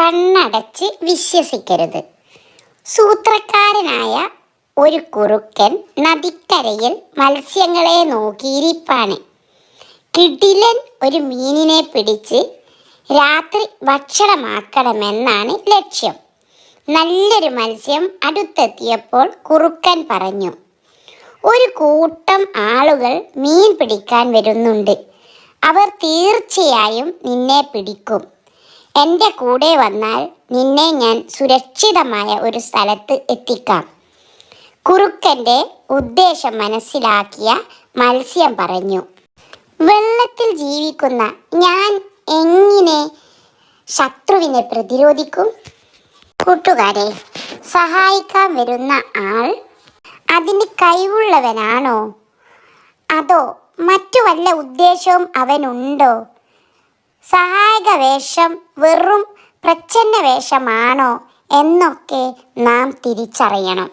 കണ്ണടച്ച് വിശ്വസിക്കരുത്. സൂത്രക്കാരനായ ഒരു കുറുക്കൻ നദിക്കരയിൽ മത്സ്യങ്ങളെ നോക്കിയിരിപ്പാണ്. കിടിലൻ ഒരു മീനിനെ പിടിച്ച് രാത്രി ഭക്ഷണമാക്കണമെന്നാണ് ലക്ഷ്യം. നല്ലൊരു മത്സ്യം അടുത്തെത്തിയപ്പോൾ കുറുക്കൻ പറഞ്ഞു, ഒരു കൂട്ടം ആളുകൾ മീൻ പിടിക്കാൻ വരുന്നുണ്ട്. അവർ തീർച്ചയായും നിന്നെ പിടിക്കും. എൻ്റെ കൂടെ വന്നാൽ നിന്നെ ഞാൻ സുരക്ഷിതമായ ഒരു സ്ഥലത്ത് എത്തിക്കാം. കുറുക്കൻ്റെ ഉദ്ദേശം മനസ്സിലാക്കിയ മത്സ്യം പറഞ്ഞു, വെള്ളത്തിൽ ജീവിക്കുന്ന ഞാൻ എങ്ങനെ ശത്രുവിനെ പ്രതിരോധിക്കും? കൂട്ടുകാരെ, സഹായിക്കാൻ വരുന്ന ആൾ അതിന് കഴിവുള്ളവനാണോ? അതോ മറ്റു വല്ല ഉദ്ദേശവും അവനുണ്ടോ? സഹായക വേഷം വെറും പ്രച്ഛന്ന വേഷമാണോ എന്നൊക്കെ നാം തിരിച്ചറിയണം.